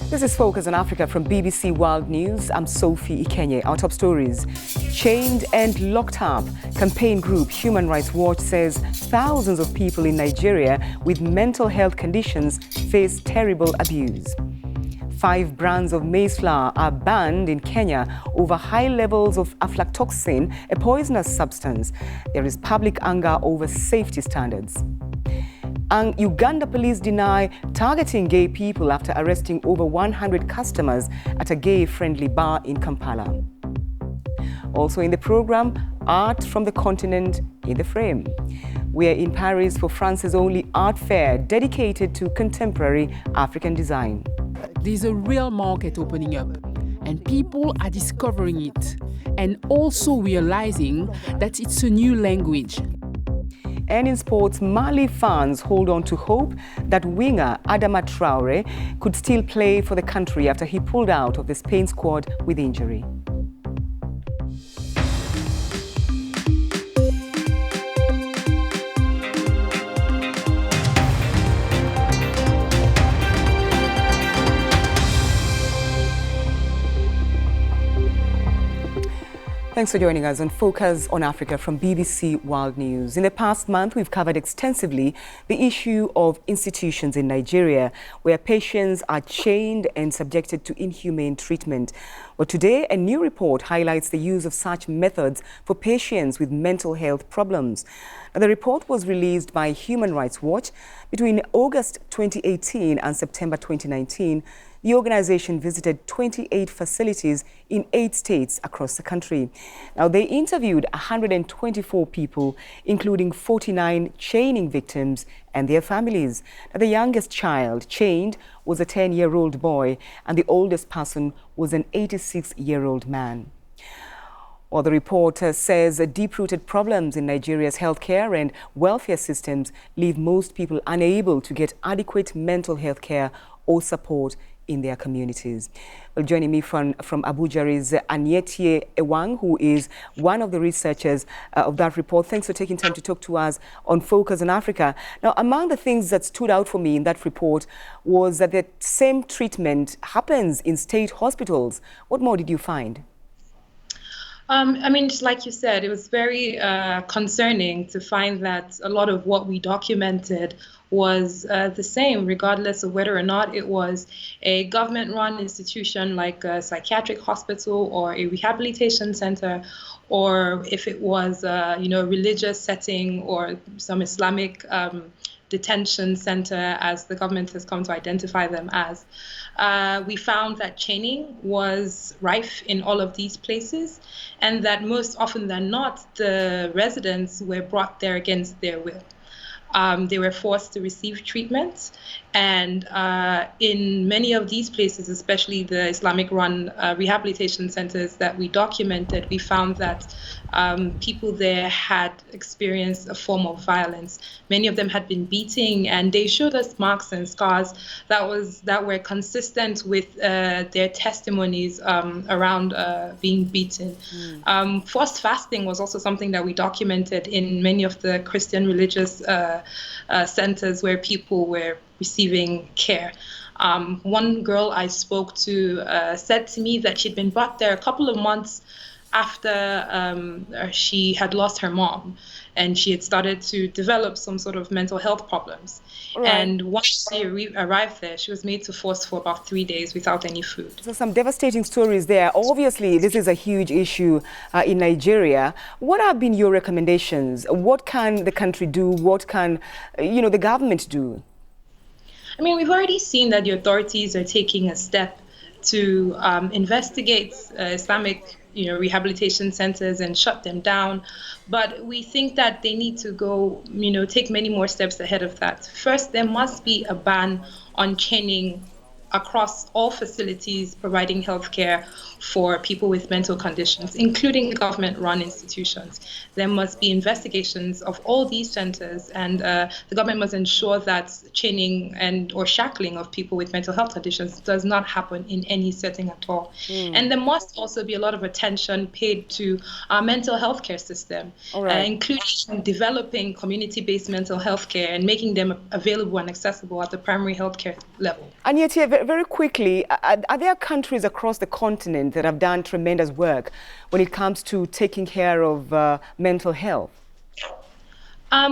This is Focus on Africa from BBC World News. I'm Sophie Ikenye. Our top stories. Chained and locked up. Campaign group Human Rights Watch says thousands of people in Nigeria with mental health conditions face terrible abuse. 5 brands of maize flour are banned in Kenya over high levels of aflatoxin, a poisonous substance. There is public anger over safety standards. And Uganda police deny targeting gay people after arresting over 100 customers at a gay-friendly bar in Kampala. Also in the program, art from the continent in the frame. We are in Paris for France's only art fair dedicated to contemporary African design. There's a real market opening up, and people are discovering it, and also realizing that it's a new language. And in sports, Mali fans hold on to hope that winger Adama Traore could still play for the country after he pulled out of the Spain squad with injury. Thanks for joining us on Focus on Africa from BBC World News. In the past month, we've covered extensively the issue of institutions in Nigeria where patients are chained and subjected to inhumane treatment. But today, a new report highlights the use of such methods for patients with mental health problems. The report was released by Human Rights Watch between August 2018 and September 2019. The organization visited 28 facilities in 8 states across the country. Now, they interviewed 124 people, including 49 chaining victims and their families. Now, the youngest child chained was a 10-year-old boy, and the oldest person was an 86-year-old man. Well, the report says deep-rooted problems in Nigeria's healthcare and welfare systems leave most people unable to get adequate mental health care or support in their communities. Well, joining me from Abuja is Anyetie Ewang, who is one of the researchers of that report. Thanks for taking time to talk to us on Focus on Africa. Now, among the things that stood out for me in that report was that the same treatment happens in state hospitals. What more did you find? Just like you said, it was very concerning to find that a lot of what we documented was the same, regardless of whether or not it was a government-run institution like a psychiatric hospital or a rehabilitation center, or if it was a religious setting or some Islamic detention center, as the government has come to identify them as. We found that chaining was rife in all of these places, and that most often than not, the residents were brought there against their will. They were forced to receive treatment, and in many of these places, especially the Islamic-run rehabilitation centers that we documented, we found that people there had experienced a form of violence. Many of them had been beating, and they showed us marks and scars that were consistent with their testimonies around being beaten. Forced fasting was also something that we documented in many of the Christian religious centers where people were receiving care. One girl I spoke to said to me that she'd been brought there a couple of months after she had lost her mom, and she had started to develop some sort of mental health problems. Right. And once she arrived there, she was made to fast for about 3 days without any food. So some devastating stories there. Obviously, this is a huge issue in Nigeria. What have been your recommendations? What can the country do? What can the government do? We've already seen that the authorities are taking a step to investigate Islamic rehabilitation centers and shut them down. But we think that they need to go, take many more steps ahead of that. First, there must be a ban on chaining across all facilities providing healthcare for people with mental conditions, including government-run institutions. There must be investigations of all these centers, and the government must ensure that chaining or shackling of people with mental health conditions does not happen in any setting at all. And there must also be a lot of attention paid to our mental health care system, including developing community-based mental health care and making them available and accessible at the primary health care level. And yet, very quickly, are there countries across the continent that have done tremendous work when it comes to taking care of mental health?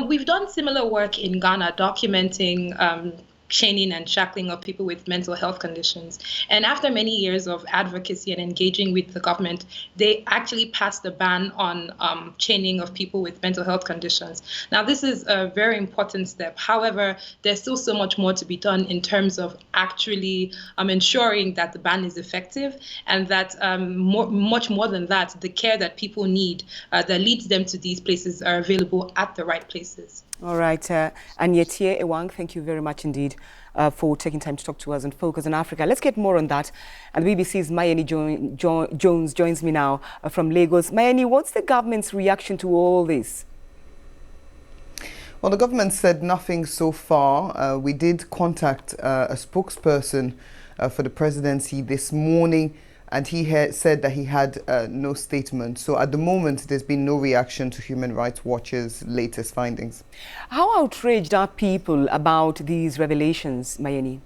We've done similar work in Ghana documenting chaining and shackling of people with mental health conditions. And after many years of advocacy and engaging with the government, they actually passed a ban on chaining of people with mental health conditions. Now, this is a very important step. However, there's still so much more to be done in terms of actually ensuring that the ban is effective and that much more than that, the care that people need that leads them to these places are available at the right places. All right, Anyetie Ewang, thank you very much indeed for taking time to talk to us and focus on Africa. Let's get more on that. And the BBC's Mayeni Jones joins me now from Lagos. Mayeni, what's the government's reaction to all this? Well, the government said nothing so far. We did contact a spokesperson for the presidency this morning, and he said that he had no statement. So at the moment, there's been no reaction to Human Rights Watch's latest findings. How outraged are people about these revelations, Mayeni?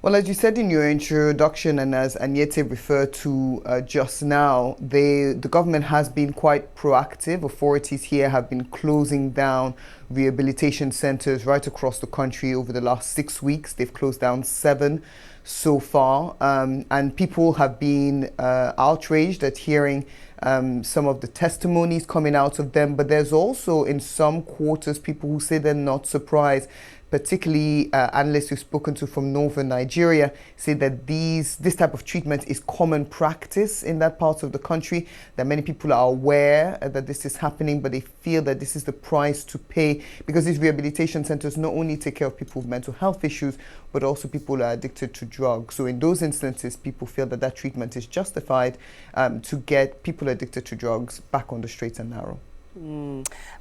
Well, as you said in your introduction, and as Anyete referred to just now, the government has been quite proactive. Authorities here have been closing down rehabilitation centers right across the country over the last 6 weeks. They've closed down 7 so far, and people have been outraged at hearing some of the testimonies coming out of them. But there's also in some quarters people who say they're not surprised, particularly analysts who've spoken to from northern Nigeria say that this type of treatment is common practice in that part of the country, that many people are aware that this is happening, but they feel that this is the price to pay because these rehabilitation centers not only take care of people with mental health issues, but also people who are addicted to drugs. So in those instances, people feel that that treatment is justified to get people addicted to drugs back on the straight and narrow.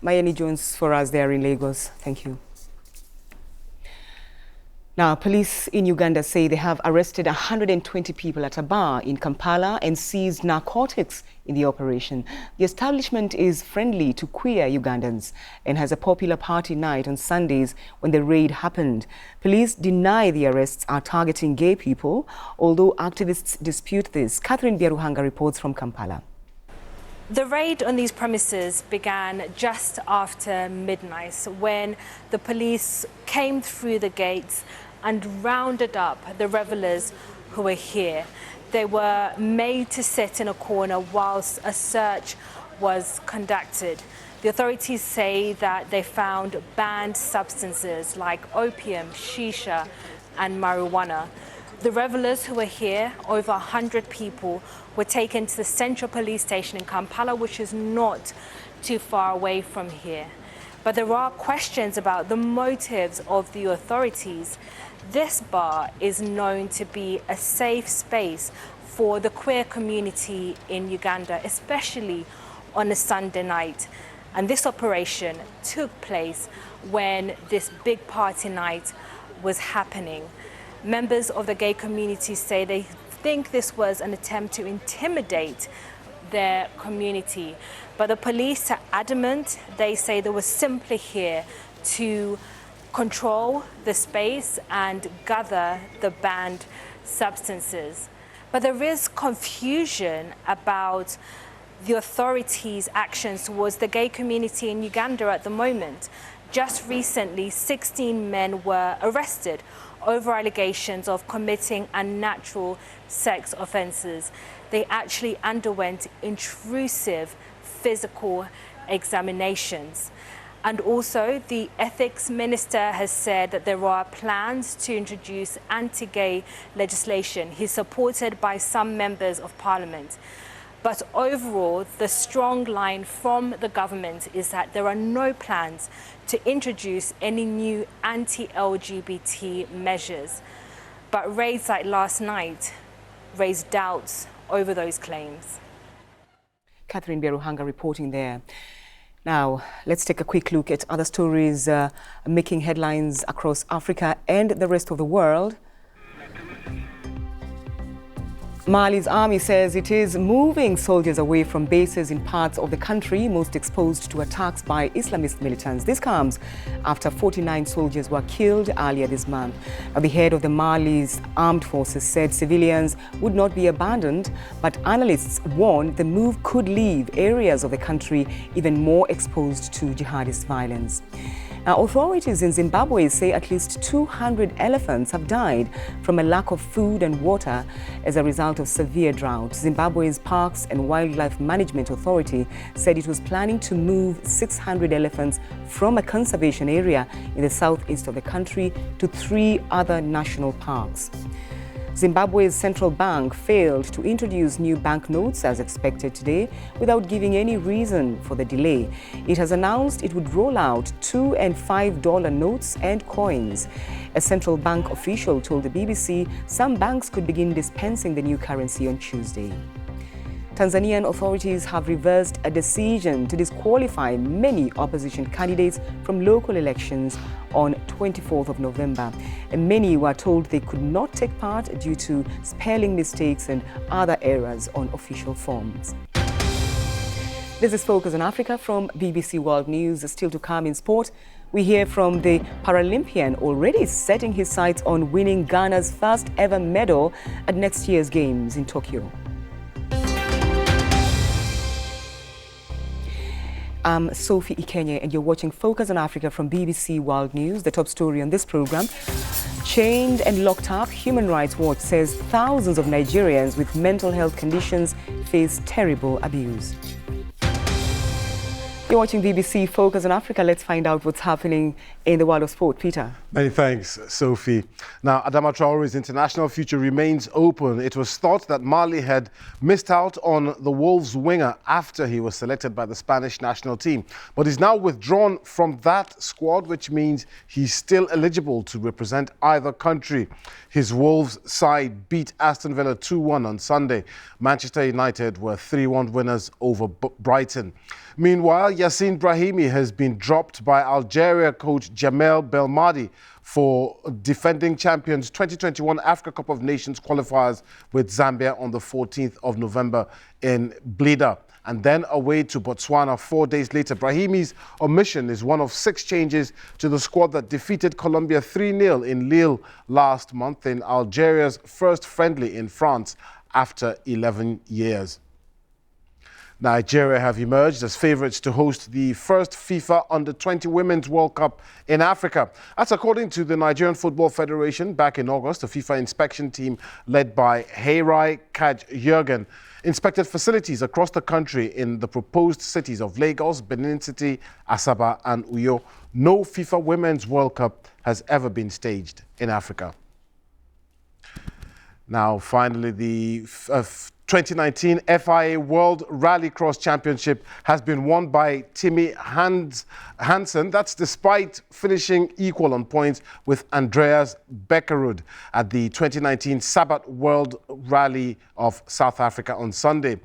Mayeni Jones for us there in Lagos. Thank you. Now, police in Uganda say they have arrested 120 people at a bar in Kampala and seized narcotics in the operation. The establishment is friendly to queer Ugandans and has a popular party night on Sundays when the raid happened. Police deny the arrests are targeting gay people, although activists dispute this. Catherine Byaruhanga reports from Kampala. The raid on these premises began just after midnight when the police came through the gates and rounded up the revelers who were here. They were made to sit in a corner whilst a search was conducted. The authorities say that they found banned substances like opium, shisha, and marijuana. The revelers who were here, over 100 people, were taken to the central police station in Kampala, which is not too far away from here. But there are questions about the motives of the authorities. This bar is known to be a safe space for the queer community in Uganda, especially on a Sunday night. And this operation took place when this big party night was happening. Members of the gay community say they think this was an attempt to intimidate their community. But the police are adamant. They say they were simply here to control the space and gather the banned substances. But there is confusion about the authorities' actions towards the gay community in Uganda at the moment. Just recently, 16 men were arrested over allegations of committing unnatural sex offences. They actually underwent intrusive physical examinations. And also, the ethics minister has said that there are plans to introduce anti-gay legislation. He's supported by some members of parliament. But overall, the strong line from the government is that there are no plans to introduce any new anti-LGBT measures. But raids like last night raised doubts over those claims. Catherine Byaruhanga reporting there. Now, let's take a quick look at other stories making headlines across Africa and the rest of the world. Mali's army says it is moving soldiers away from bases in parts of the country most exposed to attacks by Islamist militants. This comes after 49 soldiers were killed earlier this month. The head of the Mali's armed forces said civilians would not be abandoned, but analysts warned the move could leave areas of the country even more exposed to jihadist violence. Now, authorities in Zimbabwe say at least 200 elephants have died from a lack of food and water as a result of severe drought. Zimbabwe's Parks and Wildlife Management Authority said it was planning to move 600 elephants from a conservation area in the southeast of the country to 3 other national parks. Zimbabwe's central bank failed to introduce new banknotes as expected today without giving any reason for the delay. It has announced it would roll out $2 and $5 notes and coins. A central bank official told the BBC some banks could begin dispensing the new currency on Tuesday. Tanzanian authorities have reversed a decision to disqualify many opposition candidates from local elections on 24th of November. And many were told they could not take part due to spelling mistakes and other errors on official forms. This is Focus on Africa from BBC World News. Still to come in sport, we hear from the Paralympian already setting his sights on winning Ghana's first ever medal at next year's Games in Tokyo. I'm Sophie Ikenye and you're watching Focus on Africa from BBC World News. The top story on this program: chained and locked up, Human Rights Watch says thousands of Nigerians with mental health conditions face terrible abuse. You're watching BBC Focus on Africa. Let's find out what's happening in the world of sport. Peter. Many thanks, Sophie. Now, Adama Traore's international future remains open. It was thought that Mali had missed out on the Wolves winger after he was selected by the Spanish national team. But he's now withdrawn from that squad, which means he's still eligible to represent either country. His Wolves side beat Aston Villa 2-1 on Sunday. Manchester United were 3-1 winners over Brighton. Meanwhile, Yassine Brahimi has been dropped by Algeria coach Jamel Belmadi for defending champions 2021 Africa Cup of Nations qualifiers with Zambia on the 14th of November in Blida, and then away to Botswana 4 days later. Brahimi's omission is one of 6 changes to the squad that defeated Colombia 3-0 in Lille last month in Algeria's first friendly in France after 11 years. Nigeria have emerged as favourites to host the first FIFA Under-20 Women's World Cup in Africa. That's according to the Nigerian Football Federation. Back in August, a FIFA inspection team led by Heirai Kaj-Jürgen inspected facilities across the country in the proposed cities of Lagos, Benin City, Asaba and Uyo. No FIFA Women's World Cup has ever been staged in Africa. Now, finally, the 2019 FIA World Rallycross Championship has been won by Timmy Hansen. That's despite finishing equal on points with Andreas Beckerud at the 2019 Sabat World Rally of South Africa on Sunday.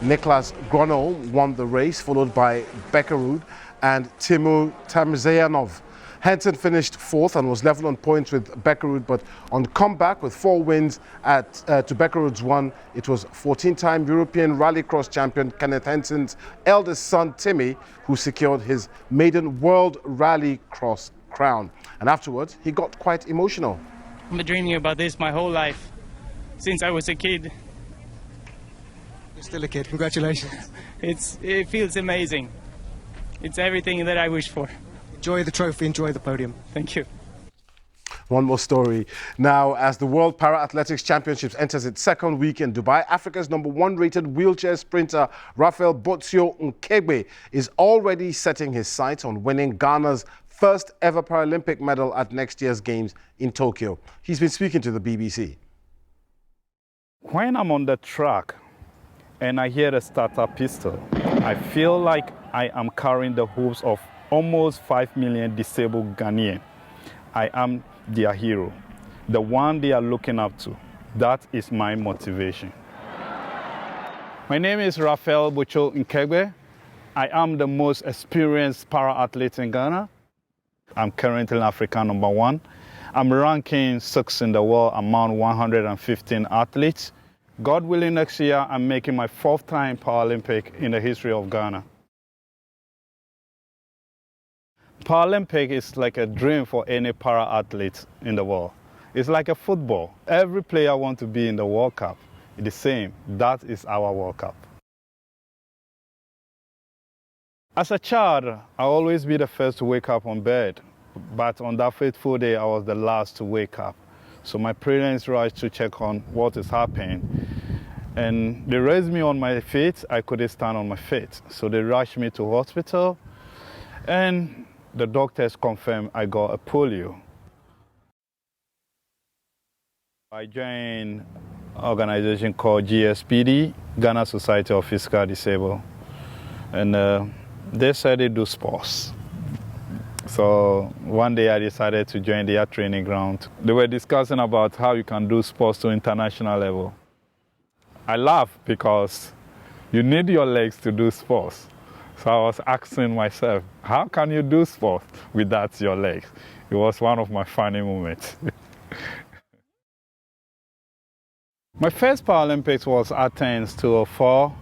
Niklas Gronholm won the race, followed by Beckerud and Timur Tamzayanov. Hansen finished 4th and was level on points with Beckerud, but on comeback with 4 wins to Beckerud's 1, it was 14-time European Rallycross champion Kenneth Hansen's eldest son Timmy who secured his maiden World Rallycross crown. And afterwards, he got quite emotional. I've been dreaming about this my whole life, since I was a kid. You're still a kid, congratulations. It feels amazing. It's everything that I wish for. Enjoy the trophy, enjoy the podium. Thank you. One more story. Now, as the World Para-Athletics Championships enters its second week in Dubai, Africa's #1 rated wheelchair sprinter Raphael Botsio Nkegbe is already setting his sights on winning Ghana's first ever Paralympic medal at next year's Games in Tokyo. He's been speaking to the BBC. When I'm on the track and I hear the starter pistol, I feel like I am carrying the hopes of almost 5 million disabled Ghanaians. I am their hero, the one they are looking up to. That is my motivation. My name is Raphael Botsio Nkegbe. I am the most experienced para-athlete in Ghana. I'm currently Africa #1. I'm ranking 6th in the world among 115 athletes. God willing, next year I'm making my 4th time Paralympic in the history of Ghana. Paralympic is like a dream for any para-athlete in the world. It's like a football. Every player wants to be in the World Cup. It's the same. That is our World Cup. As a child, I always be the first to wake up on bed. But on that fateful day, I was the last to wake up. So my parents rushed to check on what is happening. And they raised me on my feet. I couldn't stand on my feet. So they rushed me to hospital. And the doctors confirmed I got a polio. I joined an organization called GSPD, Ghana Society of Physical Disabled. And they said they do sports. So one day I decided to join their training ground. They were discussing about how you can do sports to international level. I laughed because you need your legs to do sports. So I was asking myself, how can you do sports without your legs? It was one of my funny moments. My first Paralympics was Athens 2004.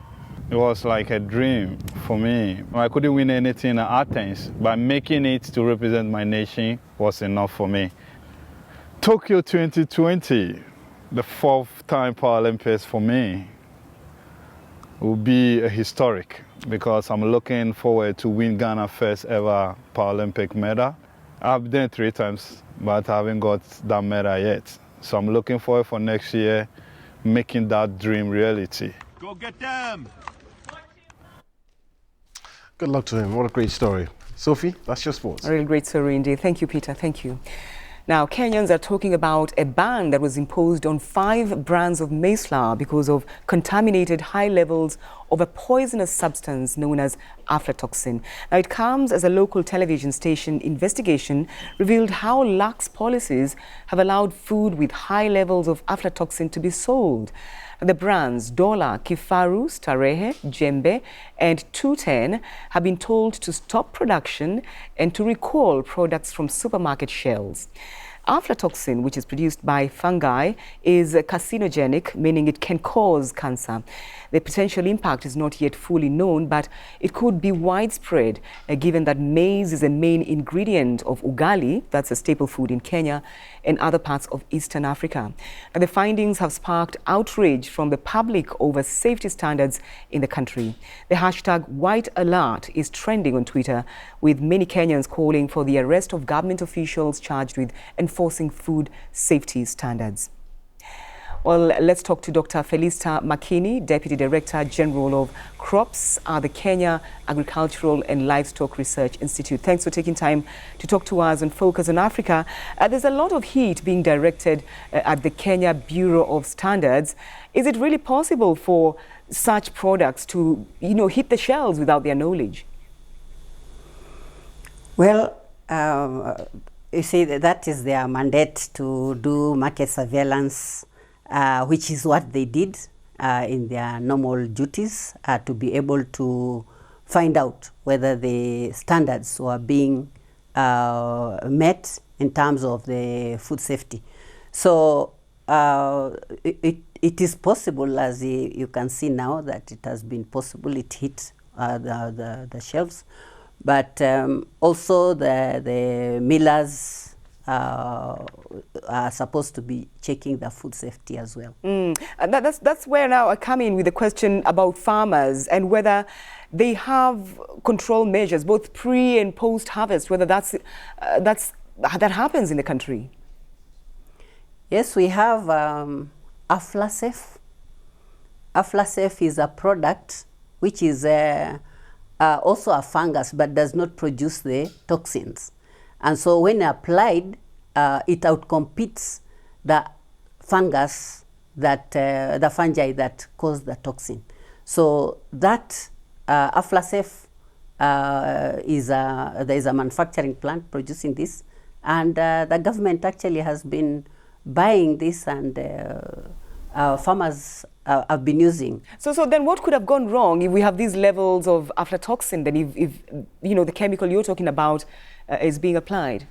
It was like a dream for me. I couldn't win anything in Athens, but making it to represent my nation was enough for me. Tokyo 2020, the 4th time Paralympics for me, will be a historic because I'm looking forward to win Ghana's first ever Paralympic medal. I've done it 3 times, but I haven't got that medal yet. So I'm looking forward for next year, making that dream reality. Go get them! Good luck to him. What a great story. Sophie, that's your sports. A really great story indeed. Thank you, Peter. Thank you. Now, Kenyans are talking about a ban that was imposed on 5 brands of maize flour because of contaminated high levels of a poisonous substance known as aflatoxin. Now, it comes as a local television station investigation revealed how lax policies have allowed food with high levels of aflatoxin to be sold. The brands Dola, Kifaru, Starehe, Jembe and 210 have been told to stop production and to recall products from supermarket shelves. Aflatoxin, which is produced by fungi, is carcinogenic, meaning it can cause cancer. The potential impact is not yet fully known, but it could be widespread, given that maize is a main ingredient of ugali, that's a staple food in Kenya, and other parts of Eastern Africa. And the findings have sparked outrage from the public over safety standards in the country. The hashtag White Alert is trending on Twitter, with many Kenyans calling for the arrest of government officials charged with enforcing food safety standards. Well, let's talk to Dr. Felista Makini, Deputy Director General of Crops at the Kenya Agricultural and Livestock Research Institute. Thanks for taking time to talk to us and Focus on Africa. There's a lot of heat being directed at the Kenya Bureau of Standards. Is it really possible for such products to, hit the shelves without their knowledge? Well, you see, that is their mandate to do market surveillance, which is what they did in their normal duties, to be able to find out whether the standards were being met in terms of the food safety. So it is possible, as you can see now, that it has been possible. It hit the shelves. But also the millers are supposed to be checking the food safety as well. And that's where now I come in with the question about farmers and whether they have control measures, both pre and post harvest, whether that happens in the country. Yes, we have Aflasafe. Aflasafe is a product which is also a fungus, but does not produce the toxins. And so when applied, it outcompetes the fungus, the fungi that cause the toxin. So that Aflasafe there is a manufacturing plant producing this, and the government actually has been buying this, and farmers have been using. So then what could have gone wrong if we have these levels of aflatoxin, then if the chemical you're talking about is being applied?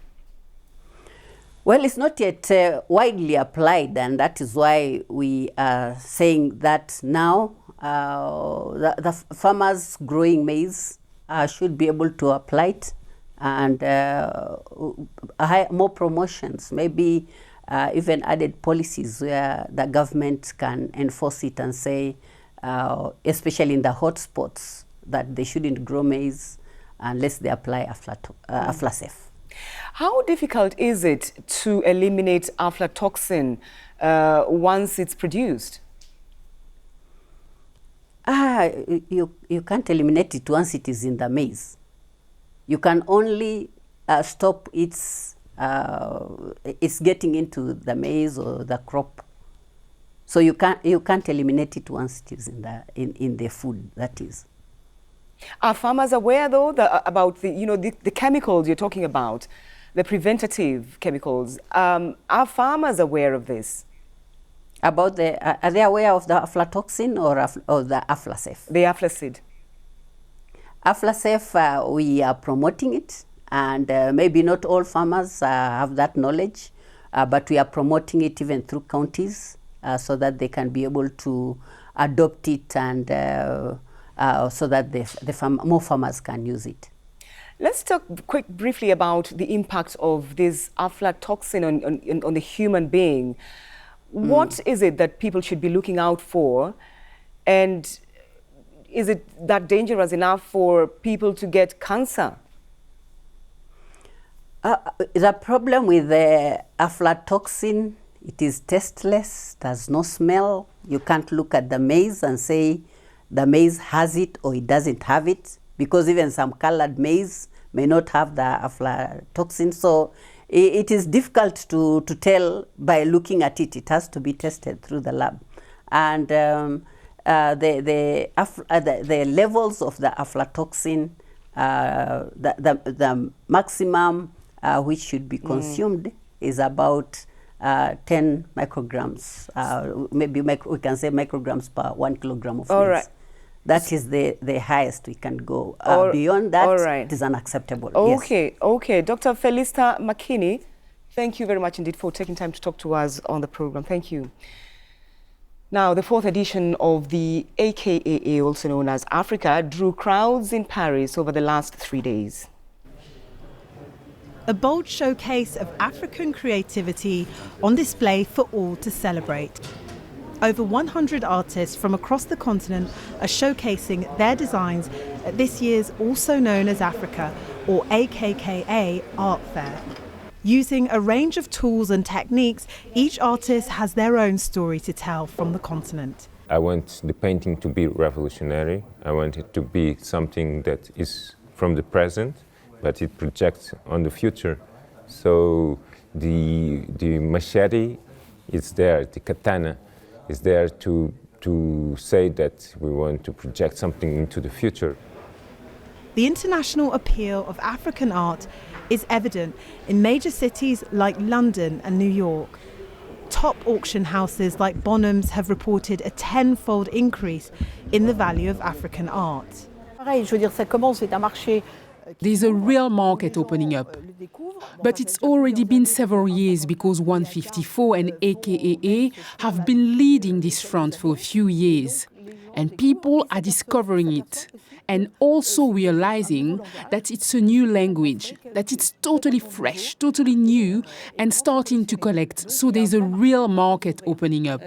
Well, it's not yet widely applied, and that is why we are saying that now the farmers growing maize should be able to apply it, and more promotions, maybe even added policies where the government can enforce it and say, especially in the hotspots, that they shouldn't grow maize unless they apply aflasef. How difficult is it to eliminate aflatoxin once it's produced? You can't eliminate it once it is in the maize. You can only stop its getting into the maize or the crop. So you can't eliminate it once it is in the food, that is. Are farmers aware, though, about the chemicals you're talking about, the preventative chemicals? Are farmers aware of this? About are they aware of the aflatoxin or the aflasef? The aflacid. Aflasef, we are promoting it, and maybe not all farmers have that knowledge, but we are promoting it even through counties so that they can be able to adopt it, and so that more farmers can use it. Let's talk briefly about the impact of this aflatoxin on the human being. What is it that people should be looking out for, and is it that dangerous enough for people to get cancer? The problem with the aflatoxin, it is tasteless, does no smell. You can't look at the maize and say the maize has it or it doesn't have it, because even some colored maize may not have the aflatoxin. So it is difficult to tell by looking at it. It has to be tested through the lab. And the levels of the aflatoxin, the maximum which should be consumed is about 10 micrograms. Maybe we can say micrograms per 1 kilogram of maize. Right. That is the highest we can go. Beyond that, it is unacceptable. Okay, yes. Okay. Dr. Felista McKinney, thank you very much indeed for taking time to talk to us on the program. Thank you. Now, the 4th edition of the AKAA, also known as Africa, drew crowds in Paris over the last 3 days. A bold showcase of African creativity on display for all to celebrate. Over 100 artists from across the continent are showcasing their designs at this year's also known as Africa, or AKKA, Art Fair. Using a range of tools and techniques, each artist has their own story to tell from the continent. I want the painting to be revolutionary. I want it to be something that is from the present, but it projects on the future. So the machete is there, the katana is there to say that we want to project something into the future. The international appeal of African art is evident in major cities like London and New York. Top auction houses like Bonham's have reported a 10-fold increase in the value of African art. There's a real market opening up. But it's already been several years because 154 and AKAA have been leading this front for a few years. And people are discovering it and also realizing that it's a new language, that it's totally fresh, totally new and starting to collect. So there's a real market opening up.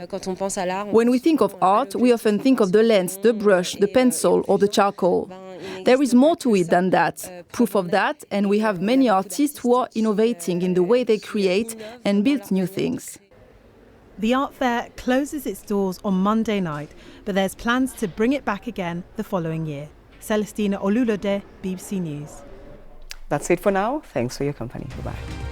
When we think of art, we often think of the lens, the brush, the pencil or the charcoal. There is more to it than that. Proof of that, and we have many artists who are innovating in the way they create and build new things. The art fair closes its doors on Monday night, but there's plans to bring it back again the following year. Celestina Olulode, BBC News. That's it for now. Thanks for your company. Bye-bye.